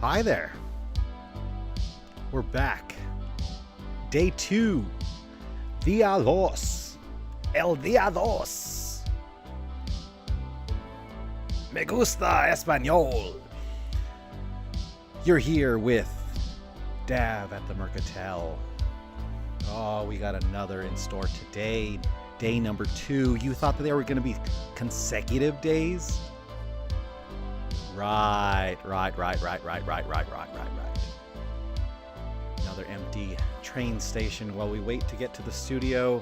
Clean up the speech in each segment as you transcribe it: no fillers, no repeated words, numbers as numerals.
Hi there. We're back. Day 2. Día dos. El día dos. Me gusta español. You're here with Dahv at TheMercAtelier. Oh, we got another in store today. Day number 2. You thought that they were going to be consecutive days? Right. Another empty train station while we wait to get to the studio.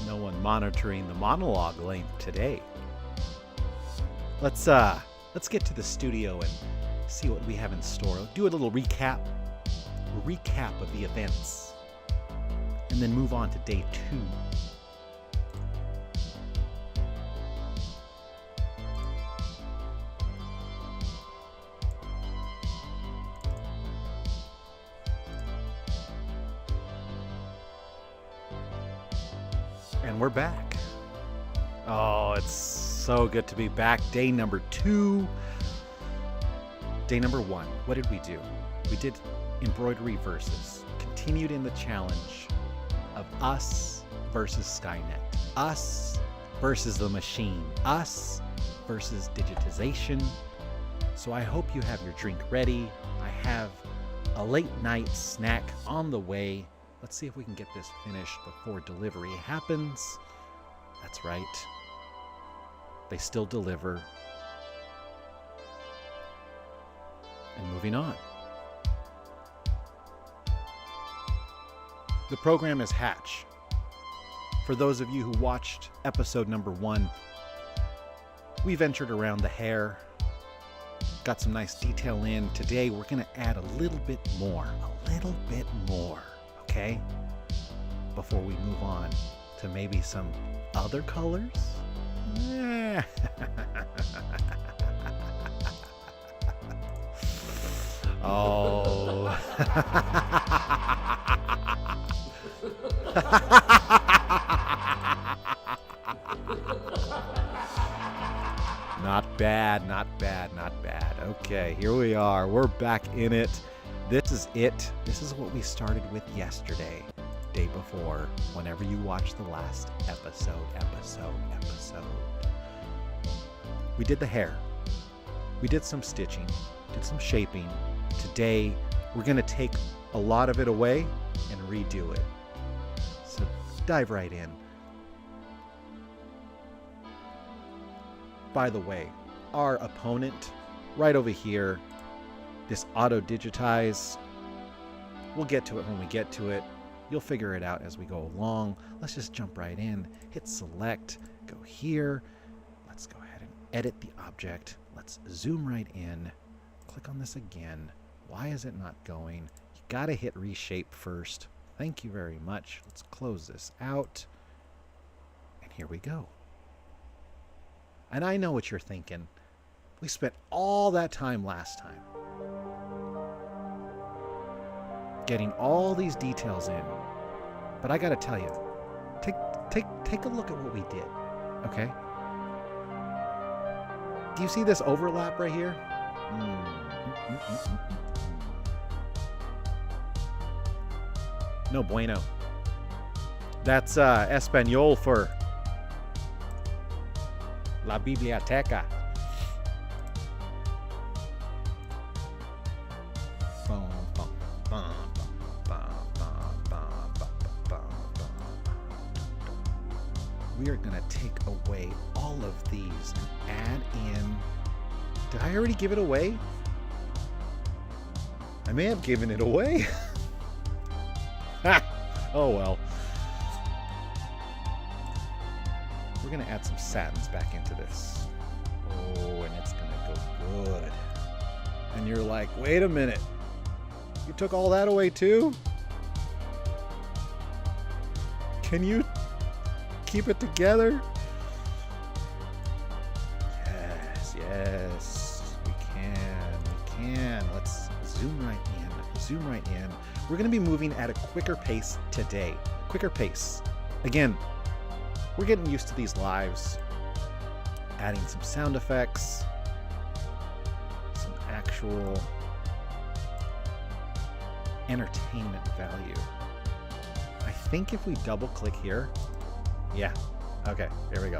No one monitoring the monologue length today. Let's get to the studio and see what we have in store. Do a little recap of the events, and then move on to day 2. And we're back. Oh, it's so good to be back. Day number 2. Day number 1. What did we do? We did embroidery versus. Continued in the challenge of us versus Skynet. Us versus the machine. Us versus digitization. So I hope you have your drink ready. I have a late night snack on the way. Let's see if we can get this finished before delivery happens. That's right. They still deliver. And moving on. The program is Hatch. For those of you who watched episode number 1, we ventured around the hair, got some nice detail in. Today we're going to add a little bit more, okay? Before we move on to maybe some other colors. Oh. Not bad. Okay, here we are. We're back in it. This is it. This is what we started with yesterday, day before, whenever you watch the last episode. We did the hair. We did some stitching, did some shaping. Today, we're going to take a lot of it away and redo it. So dive right in. By the way, our opponent right over here, this auto digitize, we'll get to it when we get to it. You'll figure it out as we go along. Let's just jump right in, hit select, go here. Let's go ahead and edit the object. Let's zoom right in, click on this again. Why is it not going? You gotta hit reshape first. Thank you very much. Let's close this out. And here we go. And I know what you're thinking. We spent all that time last time getting all these details in. But I gotta tell you, take a look at what we did, okay? Do you see this overlap right here? No bueno. That's Espanol for La Biblioteca. We are going to take away all of these and add in... Did I already give it away? I may have given it away. Oh well. We're going to add some satins back into this. Oh, and it's going to go good. And you're like, wait a minute. You took all that away too? Can you keep it together? Yes, we can. Let's zoom right in. We're going to be moving at a quicker pace today. Quicker pace. Again, we're getting used to these lives, adding some sound effects, some actual entertainment value. I think if we double click here, yeah, okay, here we go.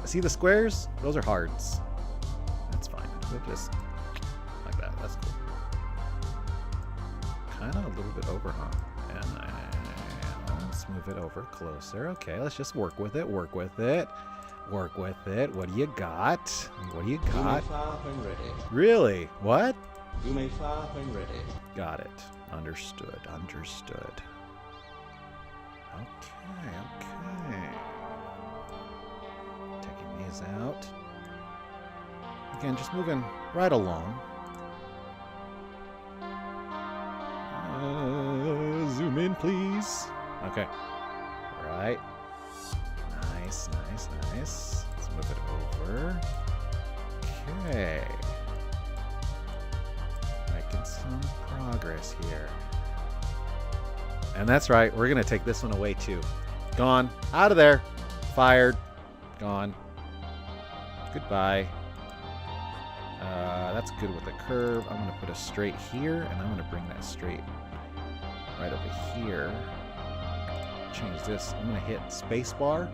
See the squares? Those are hards. That's fine. We'll just like that. That's cool. Kind of a little bit over, huh? And let's move it over closer. Okay, let's just work with it. Work with it. What do you got? What do you got? You may fire when ready. Really? What? You may fire when ready. Got it. Understood. Okay. Taking these out. Again, just moving right along. Zoom in, please. Okay. Right. Nice. Let's move it over. Okay. Making some progress here. And that's right, we're going to take this one away too. Gone. Out of there. Fired. Gone. Goodbye. That's good with the curve. I'm going to put a straight here, and I'm going to bring that straight right over here. Change this. I'm going to hit spacebar.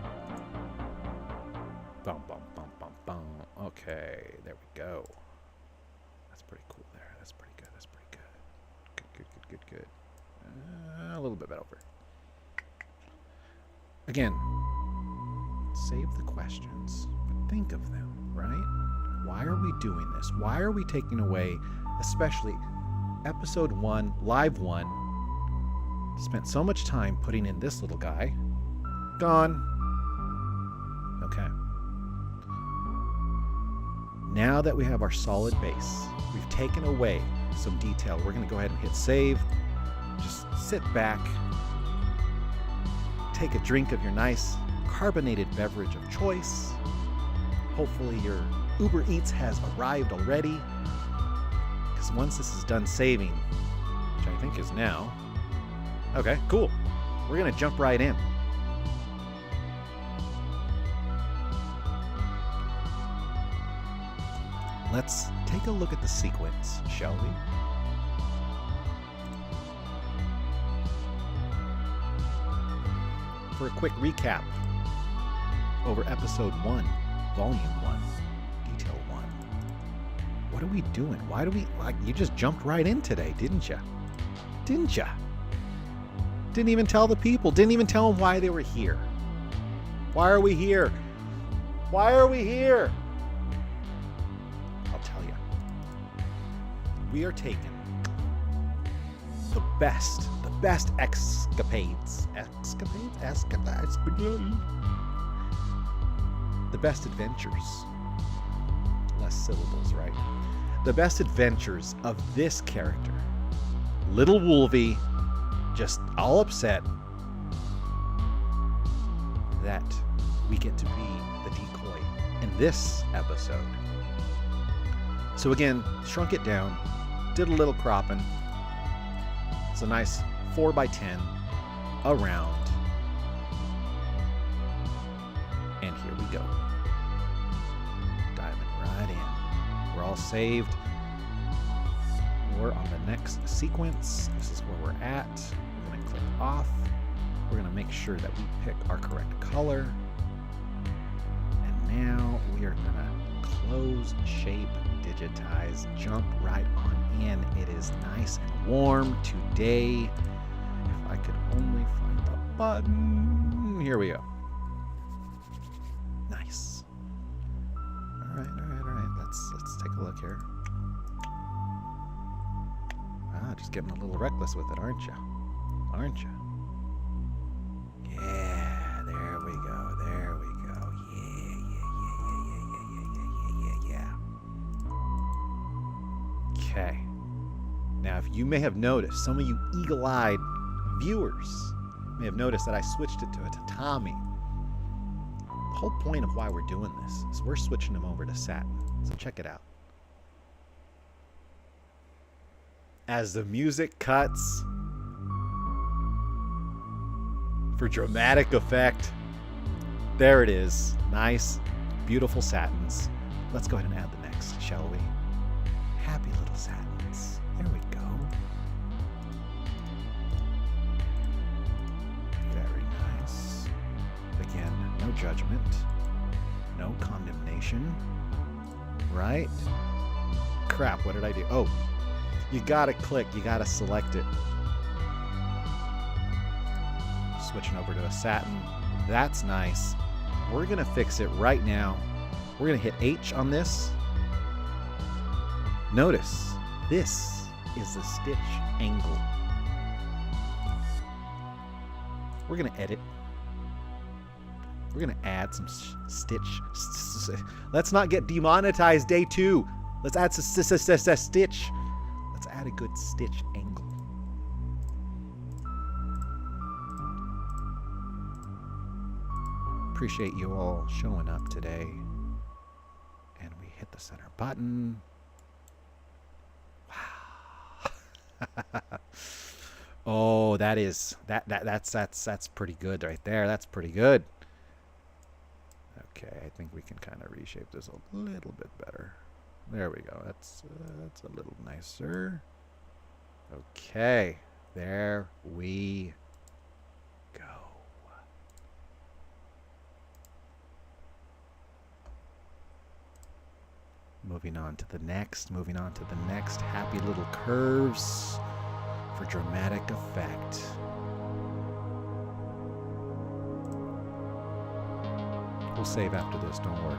Bum. Okay, there we go. That's pretty cool there. That's pretty good. Good. A little bit over. Again, save the questions, but think of them, right? Why are we doing this? Why are we taking away, especially episode 1, live 1, spent so much time putting in this little guy. Gone. Okay. Now that we have our solid base, we've taken away some detail. We're going to go ahead and hit save. Just sit back, take a drink of your nice carbonated beverage of choice. Hopefully your Uber Eats has arrived already, because once this is done saving, which I think is now, okay, cool. We're going to jump right in. Let's take a look at the sequence, shall we? For a quick recap over episode 1, volume 1, detail 1. What are we doing? Why do we, you just jumped right in today, didn't you? Didn't even tell the people, didn't even tell them why they were here. Why are we here? I'll tell you. We are taking the best escapades. The best adventures. Less syllables, right? The best adventures of this character. Little Wolvie, just all upset that we get to be the decoy in this episode. So again, shrunk it down, did a little cropping. It's a nice 4x10 around. And here we go. Diving right in. We're all saved. We're on the next sequence. This is where we're at. We're going to click off. We're going to make sure that we pick our correct color. And now we are going to close, shape, digitize, jump right on in. It is nice and warm today. If I could only find the button. Here we go. Nice. All right. Let's take a look here. Just getting a little reckless with it, aren't you? Yeah, there we go. Yeah. Okay. Now, if you may have noticed, some of you eagle-eyed viewers may have noticed that I switched it to a tatami. The whole point of why we're doing this is we're switching them over to satin. So check it out. As the music cuts, for dramatic effect. There it is. Nice, beautiful satins. Let's go ahead and add the next, shall we? Happy little satins. There we go. Very nice. Again, no judgment. No condemnation. Right? Crap, what did I do? Oh, you gotta click. You gotta select it. Switching over to a satin. That's nice. We're gonna fix it right now. We're gonna hit H on this. Notice, this is the stitch angle. We're gonna edit. We're gonna add some stitch. Let's not get demonetized day 2. Let's add stitch. Let's add a good stitch angle. Appreciate you all showing up today. And we hit the center button. Wow. Oh, that's pretty good right there. That's pretty good. Okay, I think we can kind of reshape this a little bit better. There we go. That's a little nicer. Okay, there we go. Moving on to the next. Happy little curves for dramatic effect. We'll save after this, don't worry.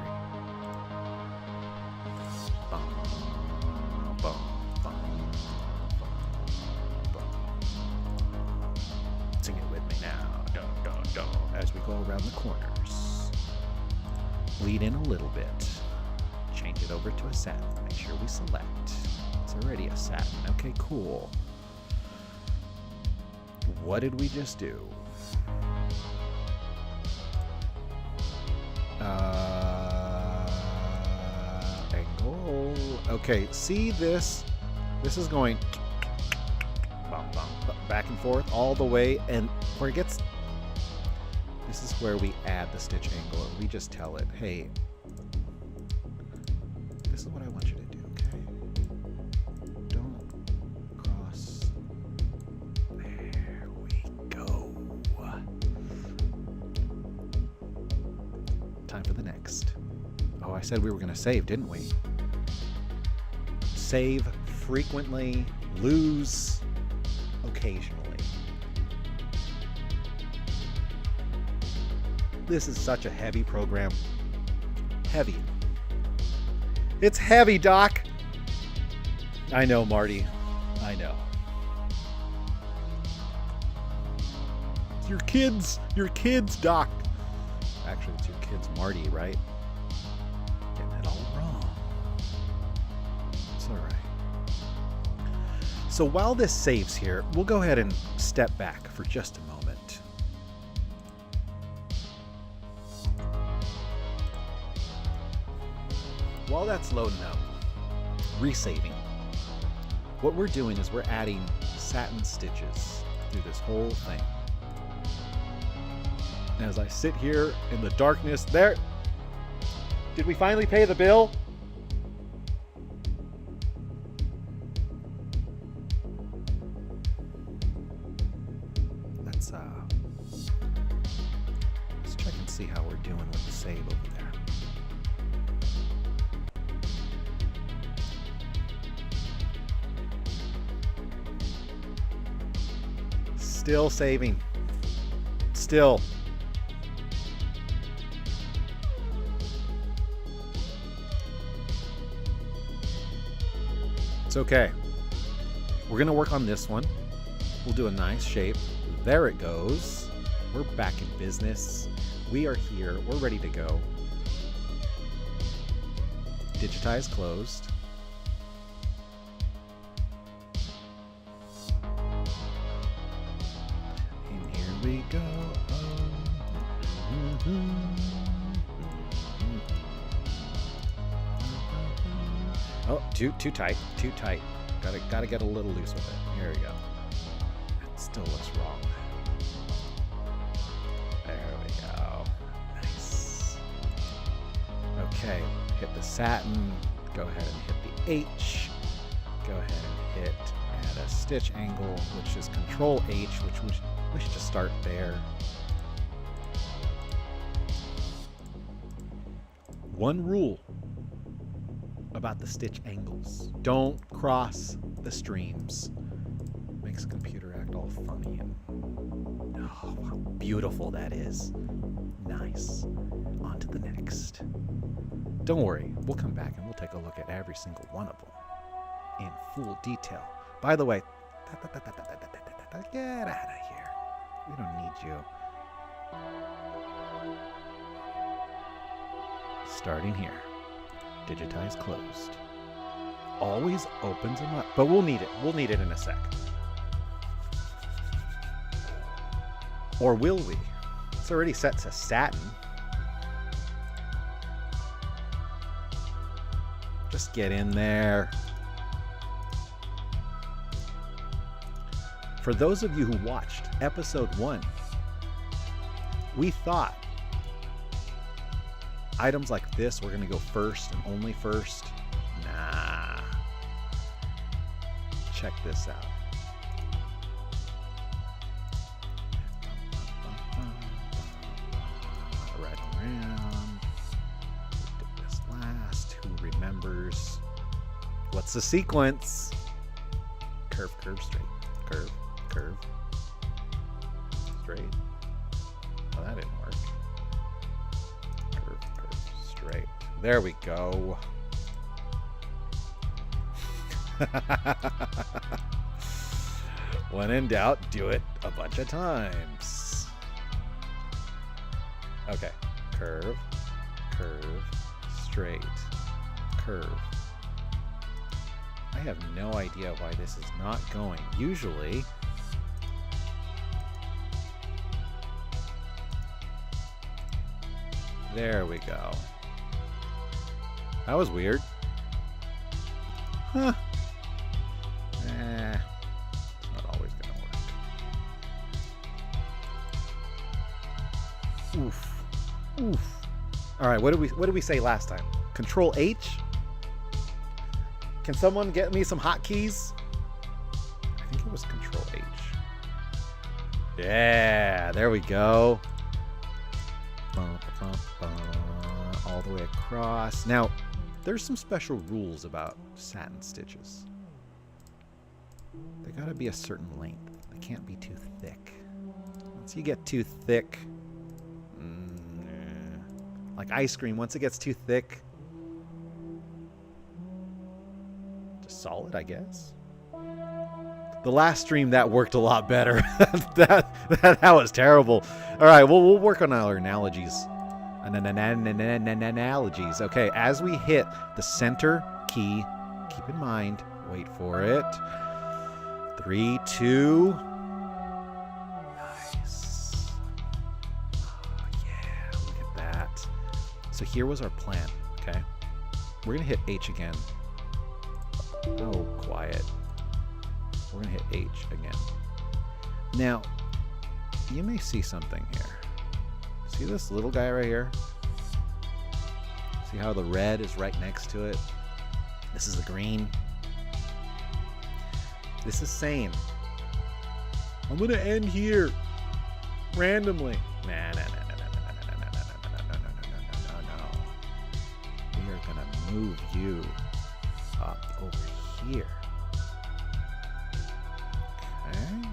Sing it with me now. As we go around the corners. Bleed in a little bit. Change it over to a satin. Make sure we select. It's already a satin. Okay, cool. What did we just do? Angle. Okay, see this? This is going back and forth all the way, and where it gets, this is where we add the stitch angle, and we just tell it, hey, this is what I want you to do, okay? Don't cross. There we go. Time for the next. Oh, I said we were going to save, didn't we? Save frequently, lose occasionally. This is such a heavy program. Heavy. It's heavy, Doc. I know, Marty. I know. Your kids, Doc. Actually, it's your kids, Marty, right? Getting it all wrong. It's all right. So while this saves here, we'll go ahead and step back for just a moment. While that's loading up, resaving, what we're doing is we're adding satin stitches through this whole thing. And as I sit here in the darkness, there, did we finally pay the bill? Let's check and see how we're doing with the save over there. Still saving. Still. It's okay. We're going to work on this one. We'll do a nice shape. There it goes. We're back in business. We are here. We're ready to go. Digitize closed. And here we go. Oh, too tight. Too tight. Gotta get a little loose with it. Here we go. It still looks wrong. Okay, hit the satin. Go ahead and hit the H. Go ahead and hit at a stitch angle, which is Control H, which we should just start there. One rule about the stitch angles: don't cross the streams. Makes the computer act all funny and oh, how beautiful that is. Nice. On to the next. Don't worry, we'll come back and we'll take a look at every single one of them in full detail. By the way, get out of here. We don't need you. Starting here. Digitize closed. Always opens them up. But we'll need it. We'll need it in a sec. Or will we? It's already set to satin. Just get in there. For those of you who watched episode 1, we thought items like this were going to go first and only first. Nah. Check this out. Right around. Did this last. Who remembers? What's the sequence? Curve, curve, straight. Curve, curve. Straight. Oh, that didn't work. Curve, curve, straight. There we go. When in doubt, do it a bunch of times. Okay. Curve, curve, straight, curve. I have no idea why this is not going. Usually, there we go. That was weird. Huh. It's not always gonna work. Oof. Oof. All right, what did we say last time? Control H? Can someone get me some hotkeys? I think it was Control H. Yeah, there we go. All the way across. Now, there's some special rules about satin stitches. They gotta be a certain length. They can't be too thick. Once you get too thick, like ice cream, once it gets too thick, just solid, I guess. The last stream that worked a lot better. that was terrible. All right, we'll work on our analogies. Analogies. Okay, as we hit the center key, keep in mind, wait for it. 3, 2. Nice. Oh, yeah, look at that. So here was our plan, okay? We're going to hit H again. Oh, quiet. We're going to hit H again. Now, you may see something here. See this little guy right here? See how the red is right next to it? This is the green. This is saying, I'm going to end here randomly. No. We are going to move you up over here. Okay.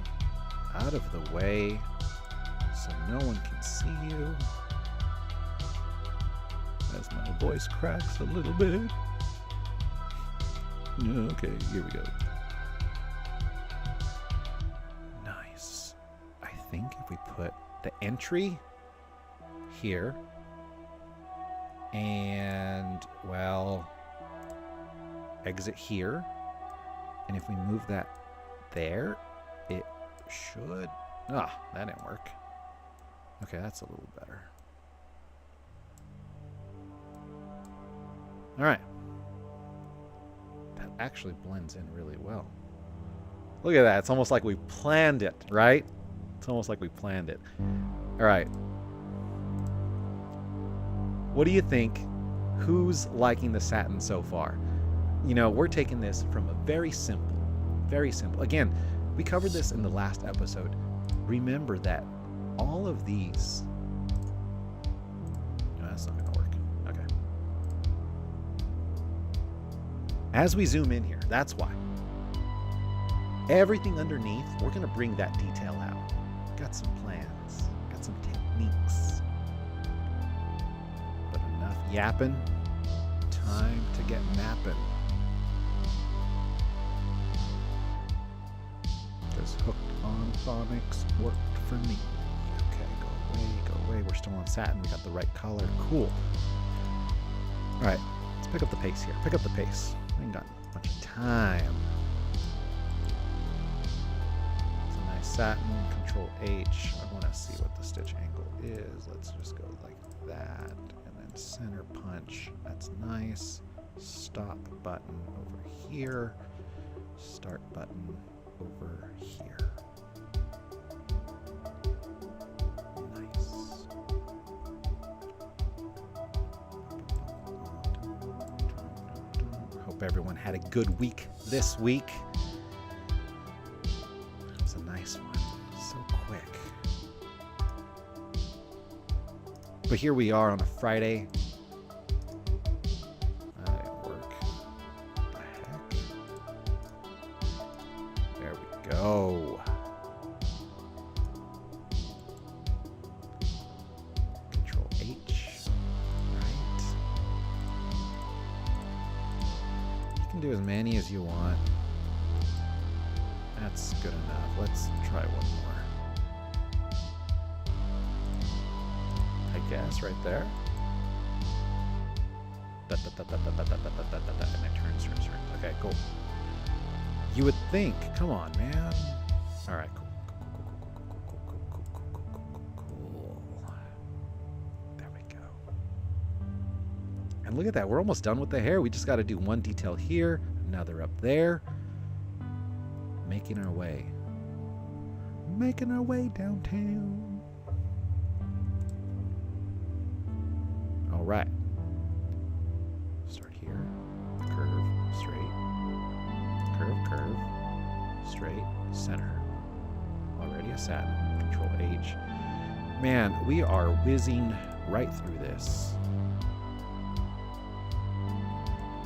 Out of the way so no one can see you. As my voice cracks a little bit. Okay, here we go. Nice. I think if we put the entry here and, well, exit here, and if we move that there, it should... Ah, that didn't work. Okay, that's a little better. All right. That actually blends in really well. Look at that. It's almost like we planned it, right? It's almost like we planned it. All right. What do you think? Who's liking the satin so far? You know, we're taking this from a very simple. Again, we covered this in the last episode. Remember that all of these... No, that's not going to work. Okay. As we zoom in here, that's why. Everything underneath, we're going to bring that detail out. Got some plans. Got some techniques. But enough yapping. Time to get mapping. Because hooked on phonics worked for me. Okay, go away. We're still on satin. We got the right color. Cool. All right, let's pick up the pace here. Pick up the pace. We ain't got much time. It's a nice satin. Control H. I want to see what the stitch angle is. Let's just go like that. And then center punch. That's nice. Stop button over here. Start button over here. Nice. Hope everyone had a good week this week. It was a nice one. So quick. But here we are on a Friday. That didn't work. What the heck? There we go. Control H. Right. You can do as many as you want. That's good enough. Let's try one more. I guess right there. And it turns. Okay, cool. You would think. Come on, man. All right, cool. There we go. And look at that. We're almost done with the hair. We just got to do one detail here, another up there. Making our way downtown. All right. Start here. Curve, straight. Curve, straight, center. Already a satin. Control H. Man, we are whizzing right through this.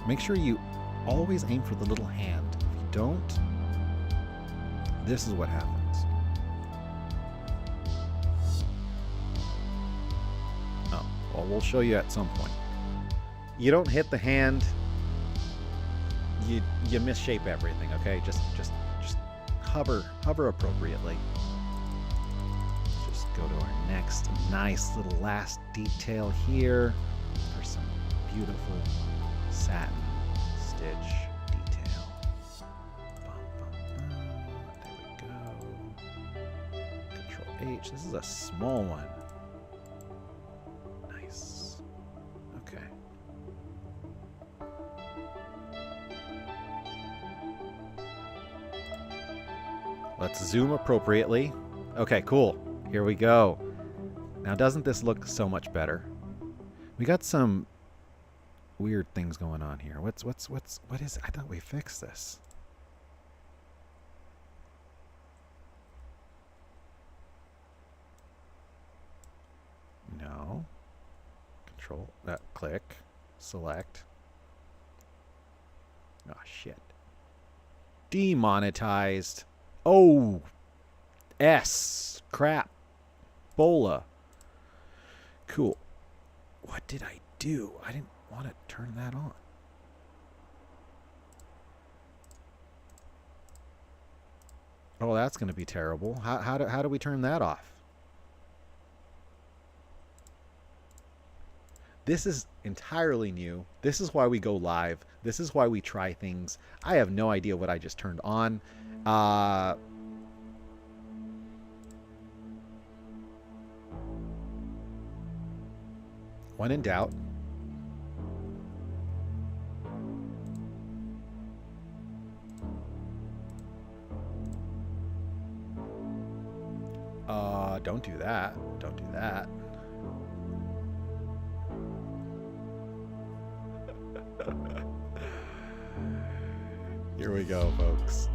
Make sure you always aim for the little hand. If you don't, this is what happens. Oh, well, we'll show you at some point. You don't hit the hand, you misshape everything, okay? Just hover appropriately. Just go to our next nice little last detail here for some beautiful satin stitch detail. There we go. Control H. This is a small one. Nice. Okay. Let's zoom appropriately. Okay, cool. Here we go. Now, doesn't this look so much better? We got some weird things going on here. What is it? I thought we fixed this. No. Control that. Click. Select. Oh shit. Demonetized. Oh. S. Crap. Bola. Cool. What did I do? I didn't want to turn that on. Oh, that's going to be terrible. How do we turn that off? This is entirely new. This is why we go live. This is why we try things. I have no idea what I just turned on. When in doubt. Don't do that. Don't do that. Here we go, folks.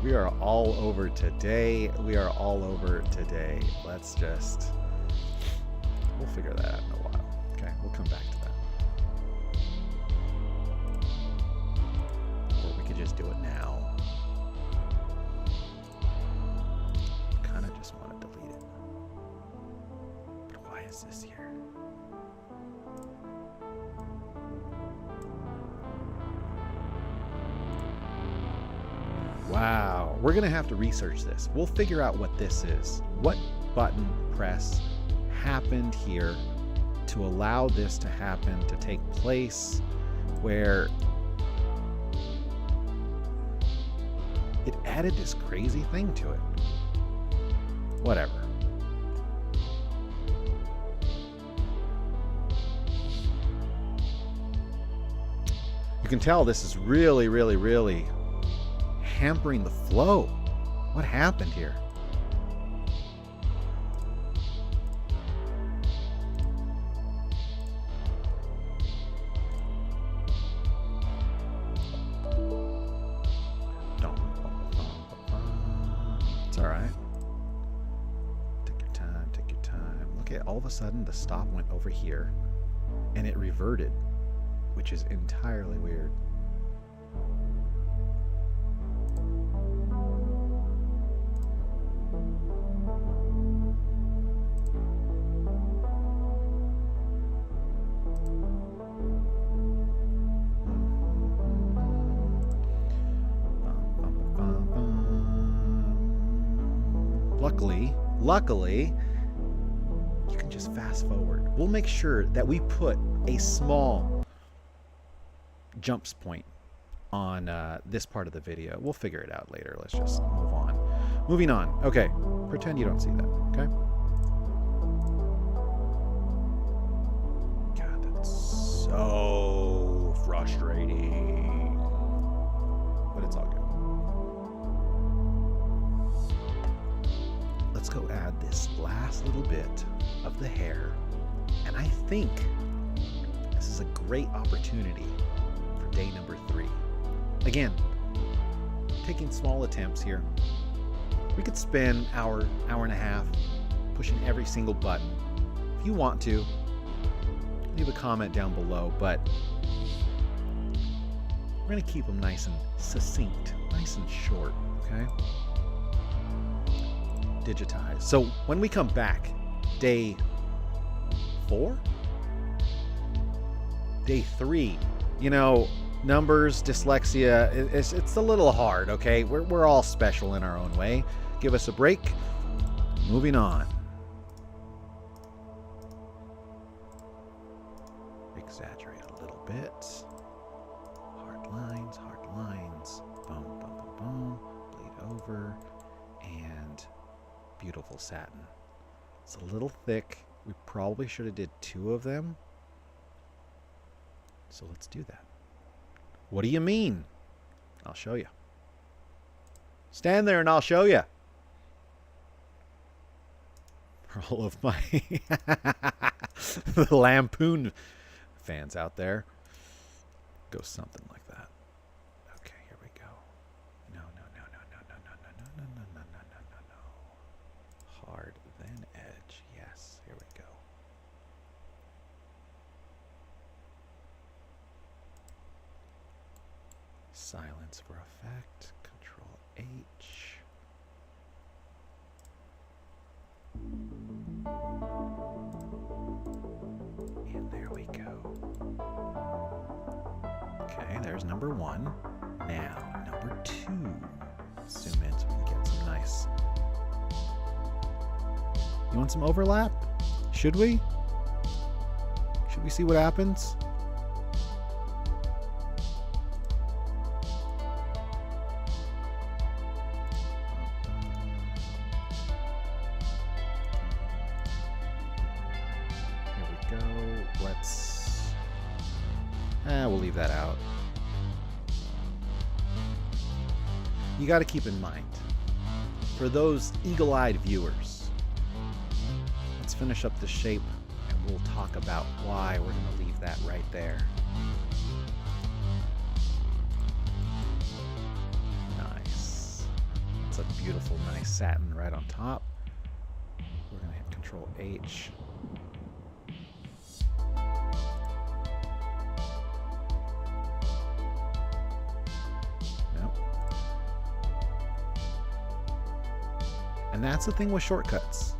We are all over today. We are all over today. Let's just... We'll figure that out in a while. Okay, we'll come back to that. Or we could just do it now. Kind of just want to delete it. But why is this here? Wow, we're gonna have to research this. We'll figure out what this is. What button press happened here to allow this to happen, to take place, where it added this crazy thing to it. Whatever. You can tell this is really, really, really hampering the flow. What happened here? It's all right. Take your time, take your time. Look at all of a sudden the stop went over here and it reverted, which is entirely weird. Luckily, you can just fast forward. We'll make sure that we put a small jumps point on this part of the video. We'll figure it out later. Let's just move on. Moving on. Okay, pretend you don't see that, okay? God, that's so frustrating. But it's all good. Let's go add this last little bit of the hair. And I think this is a great opportunity for day number 3. Again, taking small attempts here. We could spend hour and a half pushing every single button. If you want to, leave a comment down below, but we're going to keep them nice and succinct, nice and short, okay? Digitize. So when we come back, day 4? Day 3. You know, numbers, dyslexia, it's a little hard, okay? We're all special in our own way. Give us a break. Moving on. Exaggerate a little bit. Hard lines, hard lines. Boom, boom, boom, boom. Bleed over. And beautiful satin. It's a little thick. We probably should have did 2 of them. So let's do that. What do you mean? I'll show you. Stand there and I'll show you. For all of my the Lampoon fans out there, go something like that. Okay, here we go. No. Hard, then edge. Yes, here we go. Silence for effect. Control H. And there we go. Okay, there's number 1. Now, number 2. Zoom in so we can get some nice. You want some overlap? Should we? Should we see what happens? Here we go. Let's... we'll leave that out. You got to keep in mind, for those eagle-eyed viewers, let's let's finish up the shape and we'll talk about why we're going to leave that right there. Nice. That's a beautiful, nice satin right on top. We're going to hit Control H. Nope. And that's the thing with shortcuts.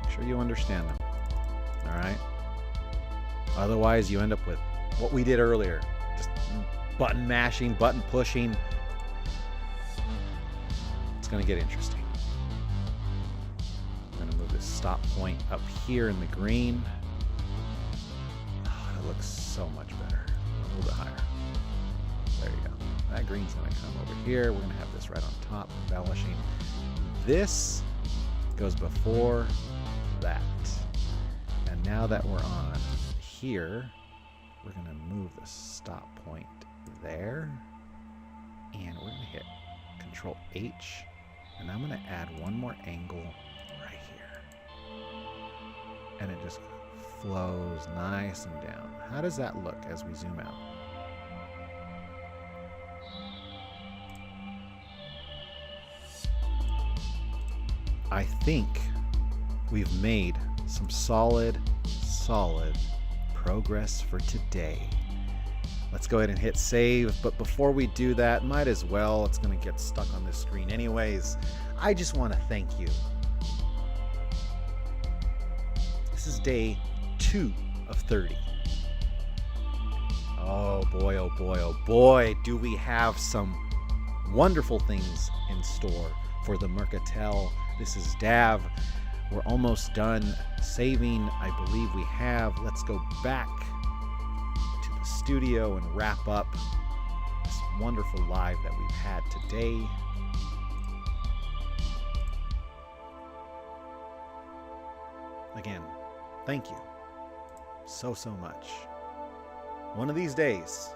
Make sure you understand them. All right? Otherwise, you end up with what we did earlier. Just button mashing, button pushing. It's going to get interesting. I'm going to move this stop point up here in the green. Oh, that looks so much better. A little bit higher. There you go. That green's going to come over here. We're going to have this right on top, embellishing. This goes before that. And now that we're on here, we're going to move the stop point there. And we're going to hit Control H. And I'm going to add one more angle right here. And it just flows nice and down. How does that look as we zoom out? I think we've made some solid progress for today. Let's go ahead and hit save, but before we do that, might as well, it's going to get stuck on this screen anyways. I just want to thank you. This is day 2 of 30. Oh boy, oh boy, oh boy, do we have some wonderful things in store for the MercAtelier. This is Dahv. We're almost done saving. I believe we have. Let's go back to the studio and wrap up this wonderful live that we've had today. Again, thank you so much. One of these days,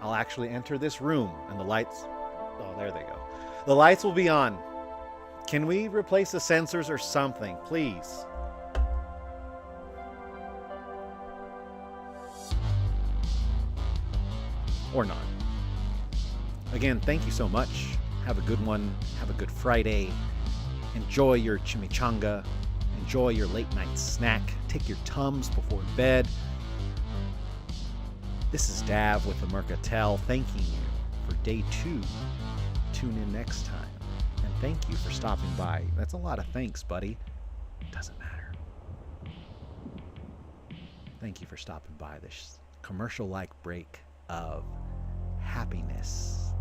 I'll actually enter this room and the lights, oh, there they go. The lights will be on. Can we replace the sensors or something, please? Or not. Again, thank you so much. Have a good one. Have a good Friday. Enjoy your chimichanga. Enjoy your late night snack. Take your Tums before bed. This is Dahv with the MercAtelier, thanking you for day 2. Tune in next time. And thank you for stopping by. That's a lot of thanks, buddy. Doesn't matter. Thank you for stopping by this commercial-like break of happiness.